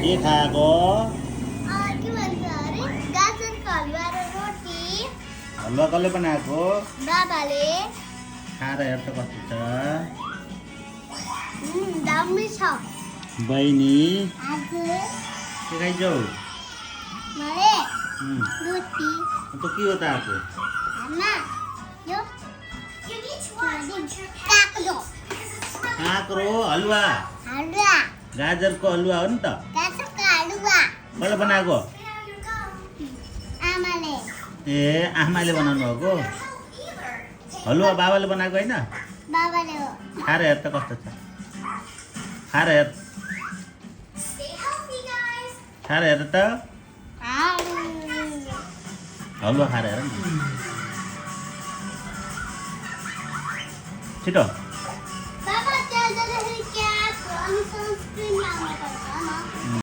के खाएको के भन्छ अरे गाजरको हलुवा र रोटी हलुवा कसले बनाएको बाबाले खाएर हेर त कस्तो छ दामी छ बहिनी हजुर के खाइछौ मैले रोटी त के हो त आएको आमा यो काक्रो काँक्रो हलुवा हलुवा गाजरको हलुवा हो नि त गाजरको हलुवा कसले बनाएको आमाले ए आमाले बनाउनु भएको हलुवा बाबाले बनाएको होइन बाबाले हो खाएर हेर त कस्तो छ खाएर हेर खाएर हेर त हलुवा खाएर हेर नि छिटो